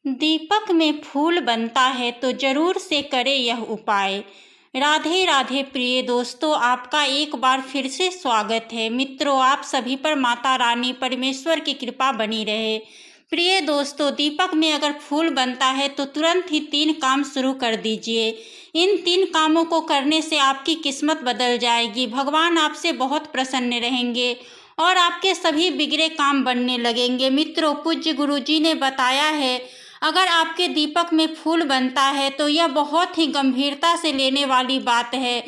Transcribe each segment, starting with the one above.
दीपक में फूल बनता है तो जरूर से करें यह उपाय। राधे राधे प्रिय दोस्तों, आपका एक बार फिर से स्वागत है। मित्रों, आप सभी पर माता रानी परमेश्वर की कृपा बनी रहे। प्रिय दोस्तों, दीपक में अगर फूल बनता है तो तुरंत ही 3 काम शुरू कर दीजिए। इन 3 कामों को करने से आपकी किस्मत बदल जाएगी। भगवान आपसे बहुत प्रसन्न रहेंगे और आपके सभी बिगड़े काम बनने लगेंगे। मित्रों, पूज्य गुरुजी ने बताया है, अगर आपके दीपक में फूल बनता है तो यह बहुत ही गंभीरता से लेने वाली बात है,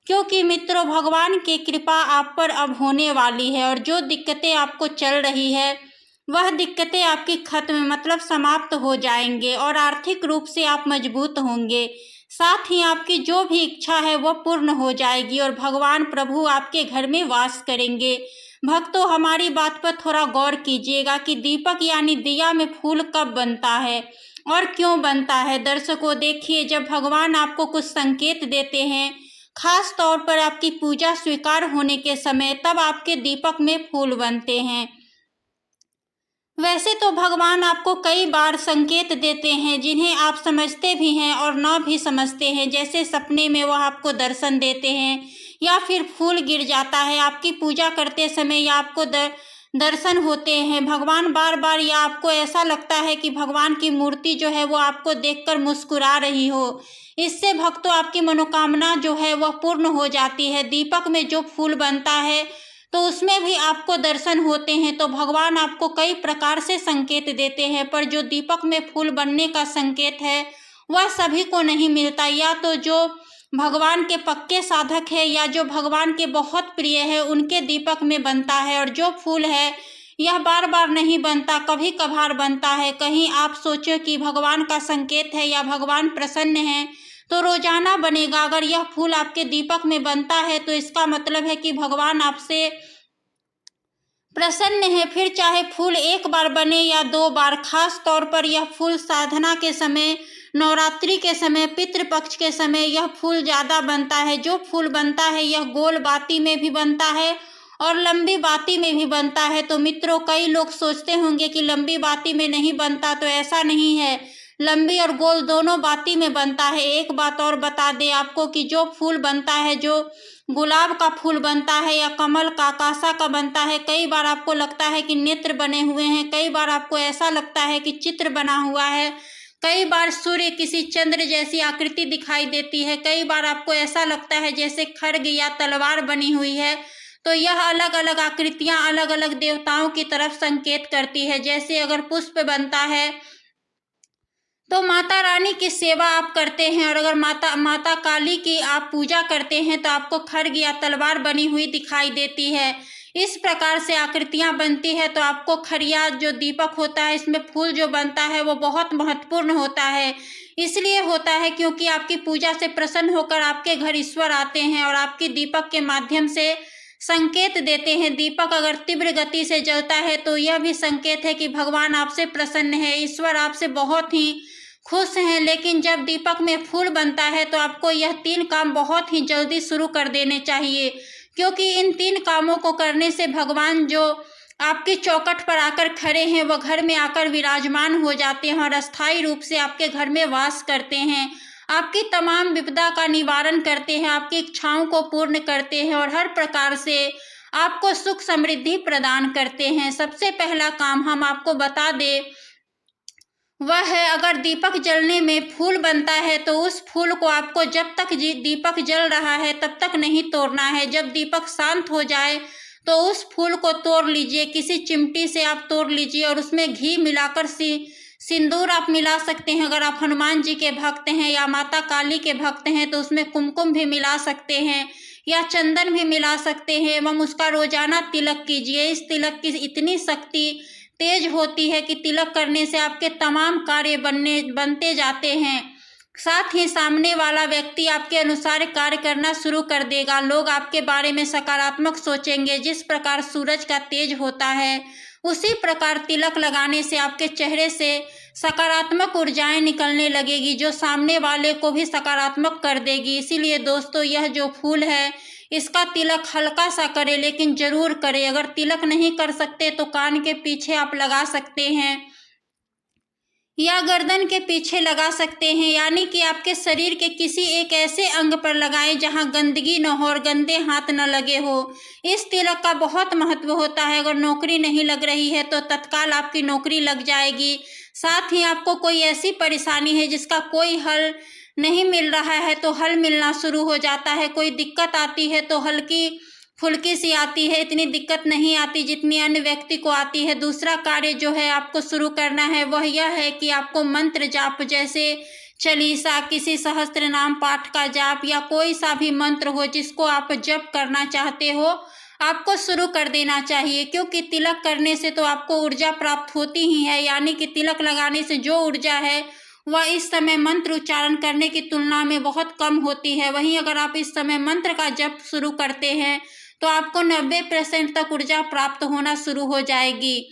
क्योंकि मित्रों, भगवान की कृपा आप पर अब होने वाली है और जो दिक्कतें आपको चल रही है वह दिक्कतें आपकी खत्म मतलब समाप्त हो जाएंगे और आर्थिक रूप से आप मजबूत होंगे। साथ ही आपकी जो भी इच्छा है वह पूर्ण हो जाएगी और भगवान प्रभु आपके घर में वास करेंगे। भक्तों, हमारी बात पर थोड़ा गौर कीजिएगा कि दीपक यानी दिया में फूल कब बनता है और क्यों बनता है। दर्शकों, देखिए, जब भगवान आपको कुछ संकेत देते हैं, खास तौर पर आपकी पूजा स्वीकार होने के समय, तब आपके दीपक में फूल बनते हैं। वैसे तो भगवान आपको कई बार संकेत देते हैं जिन्हें आप समझते भी हैं और न भी समझते हैं। जैसे सपने में वह आपको दर्शन देते हैं या फिर फूल गिर जाता है आपकी पूजा करते समय या आपको दर्शन होते हैं भगवान बार बार, या आपको ऐसा लगता है कि भगवान की मूर्ति जो है वो आपको देखकर मुस्कुरा रही हो। इससे भक्तों, आपकी मनोकामना जो है वह पूर्ण हो जाती है। दीपक में जो फूल बनता है तो उसमें भी आपको दर्शन होते हैं। तो भगवान आपको कई प्रकार से संकेत देते हैं, पर जो दीपक में फूल बनने का संकेत है वह सभी को नहीं मिलता। या तो जो भगवान के पक्के साधक है या जो भगवान के बहुत प्रिय है उनके दीपक में बनता है, और जो फूल है यह बार बार नहीं बनता, कभी कभार बनता है। कहीं आप सोचो कि भगवान का संकेत है या भगवान प्रसन्न है तो रोजाना बनेगा। अगर यह फूल आपके दीपक में बनता है तो इसका मतलब है कि भगवान आपसे प्रसन्न है। फिर चाहे फूल 1 बार बने या 2 बार, खास तौर पर यह फूल साधना के समय, नवरात्रि के समय, पितृपक्ष के समय यह फूल ज़्यादा बनता है। जो फूल बनता है यह गोल बाती में भी बनता है और लंबी बाती में भी बनता है। तो मित्रों, कई लोग सोचते होंगे कि लंबी बाती में नहीं बनता, तो ऐसा नहीं है, लंबी और गोल दोनों बाती में बनता है। एक बात और बता दें आपको कि जो फूल बनता है, जो गुलाब का फूल बनता है या कमल का, कासा का बनता है, कई बार आपको लगता है कि नेत्र बने हुए हैं, कई बार आपको ऐसा लगता है कि चित्र बना हुआ है, कई बार सूर्य किसी चंद्र जैसी आकृति दिखाई देती है, कई बार आपको ऐसा लगता है जैसे खड्ग या तलवार बनी हुई है। तो यह अलग अलग आकृतियां अलग अलग देवताओं की तरफ संकेत करती है। जैसे अगर पुष्प बनता है तो माता रानी की सेवा आप करते हैं, और अगर माता काली की आप पूजा करते हैं तो आपको खड्ग या तलवार बनी हुई दिखाई देती है। इस प्रकार से आकृतियां बनती है। तो आपको खरिया जो दीपक होता है, इसमें फूल जो बनता है वो बहुत महत्वपूर्ण होता है। इसलिए होता है क्योंकि आपकी पूजा से प्रसन्न होकर आपके घर ईश्वर आते हैं और आपकी दीपक के माध्यम से संकेत देते हैं। दीपक अगर तीव्र गति से जलता है तो यह भी संकेत है कि भगवान आपसे प्रसन्न है, ईश्वर आपसे बहुत ही खुश हैं। लेकिन जब दीपक में फूल बनता है तो आपको यह 3 काम बहुत ही जल्दी शुरू कर देने चाहिए, क्योंकि इन 3 कामों को करने से भगवान जो आपकी चौखट पर आकर खड़े हैं वह घर में आकर विराजमान हो जाते हैं और अस्थायी रूप से आपके घर में वास करते हैं। आपकी तमाम विपदा का निवारण करते हैं, आपकी इच्छाओं को पूर्ण करते हैं और हर प्रकार से आपको सुख समृद्धि प्रदान करते हैं। सबसे पहला काम हम आपको बता दें वह है, अगर दीपक जलने में फूल बनता है तो उस फूल को आपको जब तक दीपक जल रहा है तब तक नहीं तोड़ना है। जब दीपक शांत हो जाए तो उस फूल को तोड़ लीजिए, किसी चिमटी से आप तोड़ लीजिए और उसमें घी मिलाकर सिंदूर आप मिला सकते हैं। अगर आप हनुमान जी के भक्त हैं या माता काली के भक्त हैं तो उसमें कुमकुम भी मिला सकते हैं या चंदन भी मिला सकते हैं एवं उसका रोजाना तिलक कीजिए। इस तिलक की इतनी शक्ति तेज होती है कि तिलक करने से आपके तमाम कार्य बनते जाते हैं। साथ ही सामने वाला व्यक्ति आपके अनुसार कार्य करना शुरू कर देगा। लोग आपके बारे में सकारात्मक सोचेंगे। जिस प्रकार सूरज का तेज होता है उसी प्रकार तिलक लगाने से आपके चेहरे से सकारात्मक ऊर्जाएं निकलने लगेगी, जो सामने वाले को भी सकारात्मक कर देगी। इसीलिए दोस्तों, यह जो फूल है इसका तिलक हल्का सा करें, लेकिन जरूर करें। अगर तिलक नहीं कर सकते तो कान के पीछे आप लगा सकते हैं या गर्दन के पीछे लगा सकते हैं, यानी कि आपके शरीर के किसी एक ऐसे अंग पर लगाएं जहां गंदगी न हो और गंदे हाथ न लगे हो। इस तिलक का बहुत महत्व होता है। अगर नौकरी नहीं लग रही है तो तत्काल आपकी नौकरी लग जाएगी। साथ ही आपको कोई ऐसी परेशानी है जिसका कोई हल नहीं मिल रहा है तो हल मिलना शुरू हो जाता है। कोई दिक्कत आती है तो हल्की फुल्की सी आती है, इतनी दिक्कत नहीं आती जितनी अन्य व्यक्ति को आती है। दूसरा कार्य जो है आपको शुरू करना है वह यह है कि आपको मंत्र जाप, जैसे चालीसा, किसी सहस्त्र नाम पाठ का जाप या कोई सा भी मंत्र हो जिसको आप जप करना चाहते हो, आपको शुरू कर देना चाहिए। क्योंकि तिलक करने से तो आपको ऊर्जा प्राप्त होती ही है, यानी कि तिलक लगाने से जो ऊर्जा है वह इस समय मंत्र उच्चारण करने की तुलना में बहुत कम होती है। वहीं अगर आप इस समय मंत्र का जप शुरू करते हैं तो आपको 90% तक ऊर्जा प्राप्त होना शुरू हो जाएगी।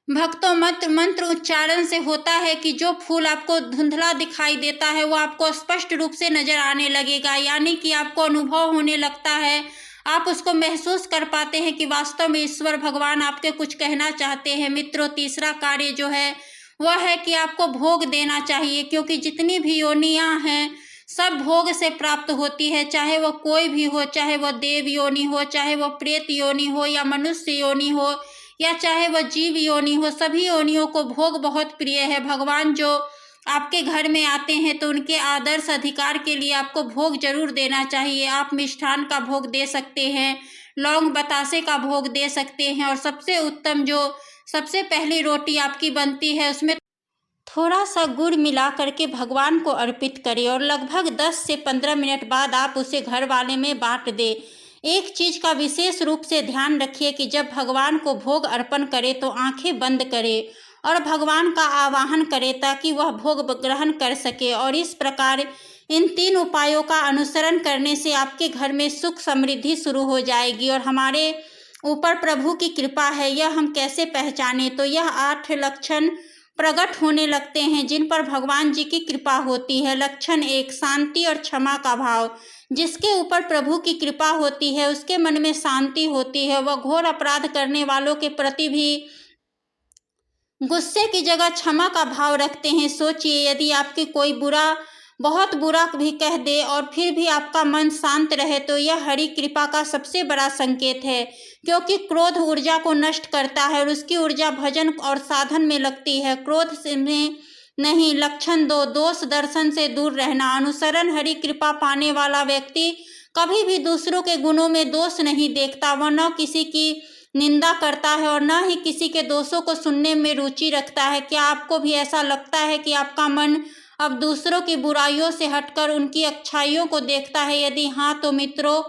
भक्तों, मंत्र उच्चारण से होता है कि जो फूल आपको धुंधला दिखाई देता है वो आपको स्पष्ट रूप से नजर आने लगेगा, यानी कि आपको अनुभव होने लगता है, आप उसको महसूस कर पाते हैं कि वास्तव में ईश्वर भगवान आपके कुछ कहना चाहते हैं। मित्रों, तीसरा कार्य जो है वह है कि आपको भोग देना चाहिए, क्योंकि जितनी भी योनियां हैं सब भोग से प्राप्त होती है। चाहे वह कोई भी हो, चाहे वह देव योनि हो, चाहे वह प्रेत योनि हो या मनुष्य योनि हो या चाहे वह जीव योनि हो, सभी योनियों को भोग बहुत प्रिय है। भगवान जो आपके घर में आते हैं तो उनके आदर्श अधिकार के लिए आपको भोग जरूर देना चाहिए। आप मिष्ठान का भोग दे सकते हैं, लौंग बतासे का भोग दे सकते हैं, और सबसे उत्तम जो सबसे पहली रोटी आपकी बनती है उसमें थोड़ा सा गुड़ मिला करके भगवान को अर्पित करें और लगभग 10 से 15 मिनट बाद आप उसे घर वाले में बांट दें। एक चीज़ का विशेष रूप से ध्यान रखिए कि जब भगवान को भोग अर्पण करें तो आंखें बंद करें और भगवान का आवाहन करें ताकि वह भोग ग्रहण कर सके। और इस प्रकार इन 3 उपायों का अनुसरण करने से आपके घर में सुख समृद्धि शुरू हो जाएगी। और हमारे ऊपर प्रभु की कृपा है, यह हम कैसे पहचाने? तो यह 8 लक्षण प्रकट होने लगते हैं जिन पर भगवान जी की कृपा होती है। लक्षण 1, शांति और क्षमा का भाव। जिसके ऊपर प्रभु की कृपा होती है उसके मन में शांति होती है। वह घोर अपराध करने वालों के प्रति भी गुस्से की जगह क्षमा का भाव रखते हैं। सोचिए, यदि आपकी कोई बहुत बुरा भी कह दे और फिर भी आपका मन शांत रहे तो यह हरि कृपा का सबसे बड़ा संकेत है, क्योंकि क्रोध ऊर्जा को नष्ट करता है और उसकी ऊर्जा भजन और साधन में लगती है, क्रोध में नहीं। लक्षण 2, दोष दर्शन से दूर रहना। अनुसरण हरि कृपा पाने वाला व्यक्ति कभी भी दूसरों के गुणों में दोष नहीं देखता। वह न किसी की निंदा करता है और न ही किसी के दोषों को सुनने में रुचि रखता है। क्या आपको भी ऐसा लगता है कि आपका मन अब दूसरों की बुराइयों से हटकर उनकी अच्छाइयों को देखता है? यदि हाँ तो मित्रों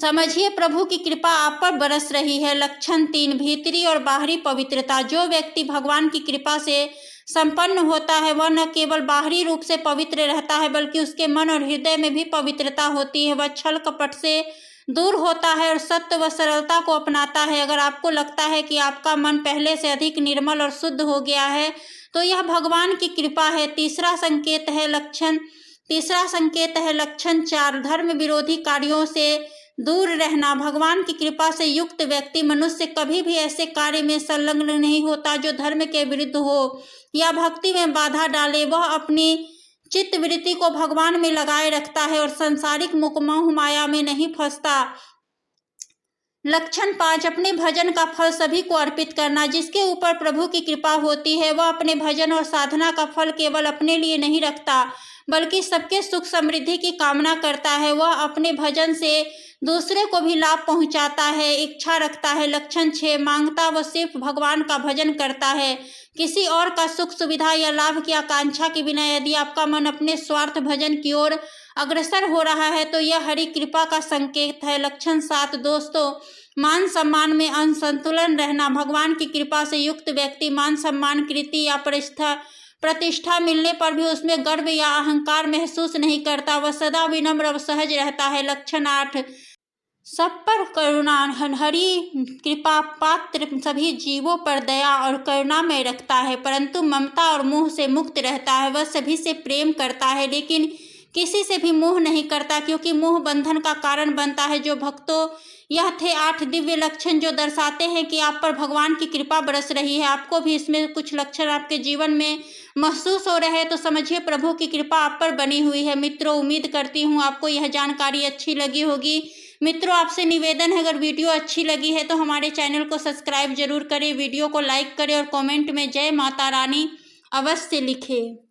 समझिए प्रभु की कृपा आप पर बरस रही है। लक्षण 3, भीतरी और बाहरी पवित्रता। जो व्यक्ति भगवान की कृपा से संपन्न होता है वह न केवल बाहरी रूप से पवित्र रहता है बल्कि उसके मन और हृदय में भी पवित्रता होती है। वह छल कपट से दूर होता है और सत्य व सरलता को अपनाता है। अगर आपको लगता है कि आपका मन पहले से अधिक निर्मल और शुद्ध हो गया है तो यह भगवान की कृपा है। तीसरा संकेत है लक्षण 4, धर्म विरोधी कार्यों से दूर रहना। भगवान की कृपा से युक्त व्यक्ति मनुष्य कभी भी ऐसे कार्य में संलग्न नहीं होता जो धर्म के विरुद्ध हो या भक्ति में बाधा डाले। वह अपनी चित्त वृत्ति को भगवान में लगाए रखता है और सांसारिक मोह माया में नहीं फंसता। लक्षण 5, अपने भजन का फल सभी को अर्पित करना। जिसके ऊपर प्रभु की कृपा होती है वह अपने भजन और साधना का फल केवल अपने लिए नहीं रखता बल्कि सबके सुख समृद्धि की कामना करता है। वह अपने भजन से दूसरे को भी लाभ पहुंचाता है, इच्छा रखता है। लक्षण 6, मांगता वह सिर्फ भगवान का भजन करता है, किसी और का सुख सुविधा या लाभ की आकांक्षा के बिना। यदि आपका मन अपने स्वार्थ भजन की ओर अग्रसर हो रहा है तो यह हरि कृपा का संकेत है। लक्षण 7, दोस्तों मान सम्मान में असंतुलन रहना। भगवान की कृपा से युक्त व्यक्ति मान सम्मान, कीर्ति या प्रतिष्ठा मिलने पर भी उसमें गर्व या अहंकार महसूस नहीं करता। वह सदा विनम्र और सहज रहता है। लक्षण 8, सब पर करुणा। हरि कृपा पात्र सभी जीवों पर दया और करुणा में रखता है परंतु ममता और मोह से मुक्त रहता है। वह सभी से प्रेम करता है लेकिन किसी से भी मोह नहीं करता, क्योंकि मोह बंधन का कारण बनता है। जो भक्तों, यह थे 8 दिव्य लक्षण जो दर्शाते हैं कि आप पर भगवान की कृपा बरस रही है। आपको भी इसमें कुछ लक्षण आपके जीवन में महसूस हो रहे हैं तो समझिए प्रभु की कृपा आप पर बनी हुई है। मित्रों, उम्मीद करती हूँ आपको यह जानकारी अच्छी लगी होगी। मित्रों, आपसे निवेदन है, अगर वीडियो अच्छी लगी है तो हमारे चैनल को सब्सक्राइब जरूर करें, वीडियो को लाइक करें और कमेंट में जय माता रानी अवश्य लिखें।